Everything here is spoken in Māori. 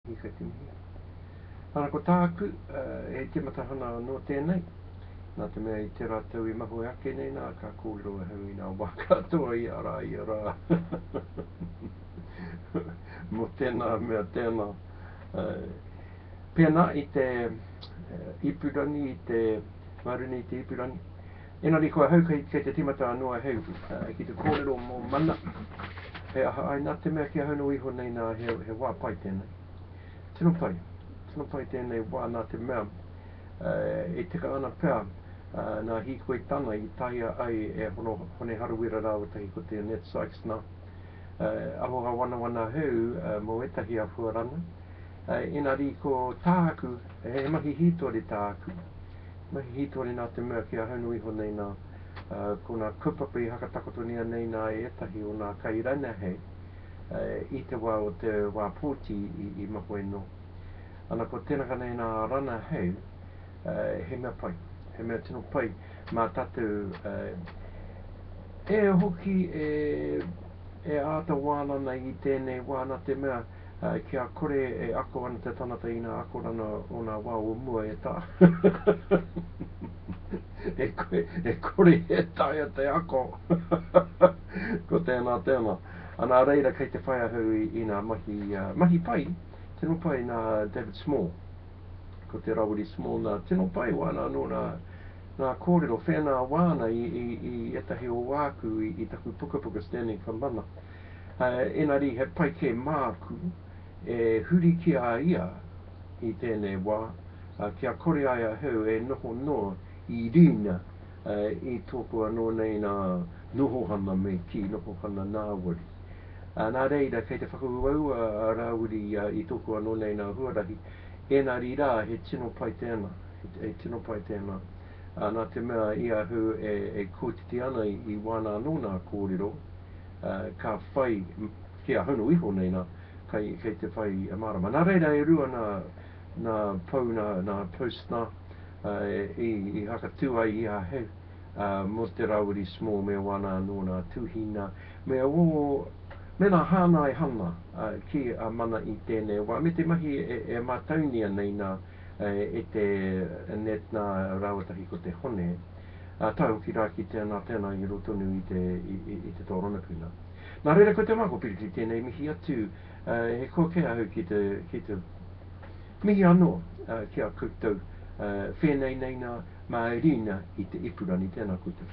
I ka te mihi. Ana ko tāku, e te matahana no tenei. Nā te mea I te rātau I mahue ake nei nā ka kōrero e hau I nā wā katoa I a rā. Mo tēnā mea tēnā. Pēnā I te ipurani, I te maruni I te ipurani. Engari koe hau kei te timata anō e hau ki te kōrero mō mana. He aha ai nā te mea ki hau no iho nei nā he wā pai tēnei. Tino pai tēnei wā nā te mea e tika ana pēr nā hikoe tana I taia ai e hone harawira rāwa tahi ko te Net Sykes nā. Ahoha wana hau mo etahi a fuarana. Engari ko tāku he mahi hitori tāku. Mahi hitori nā te mea ki hau no iho nei nā ko nā kupapa I hakatakotonia nei nā etahi o nā kairana hei I te wā o te wā pōti I mahue no. Ana ko tēnaka nei nā rana hei he mea pai, he mea tino pai mā tātou e hoki e āta wāna nei I tēnei wāna te mea kia kore e ako ana te tanata I nā ako rana o nā wā o mua e tā. e kore e taia te ako. Ko tēnā. Ana reira kei te whaia hau I nā mahi pai, tino pai nā David Small. Ko te Rawiri Small nā tino pai wāna no nā kōrero whenā wāna I etahi o wāku I taku puka standing for mana. Engari he pai ke māku e huri ki a ia I tēnei wā. Kia kore ai a hau e noho no I rina I tōku anō nei nā nohohana me ki nohohana nāwari. Nā reira kei te whakauau a Rawiri I tōku anō nei nā huarahi. Engari rā he tino pai tēnā. He tino pai tēnā. Nā te mea ia hu e kōtiti ana I wāna anō nā kōrero. Ka whai kia hono iho nei nā. Kei te whai marama. Nā reira e rua nā pau nā post nā. I haka tuai I a heu. Mo te Rawiri Small me wāna anō nā tuhina. Me nā hānai hana ki a mana I tēnei wā. Me te mahi e mātaunia nei nā e te net nā rāwatahi ko te hone. Tau ki rā ki tēnā I rotonu I te Torangapu Mana. Nā reira ko te mako piriti tēnei mihi atu. He kōkea hau ki te mihi anō kia koutou. Whenei nei nā maerina I te ipurani tēnā koutou.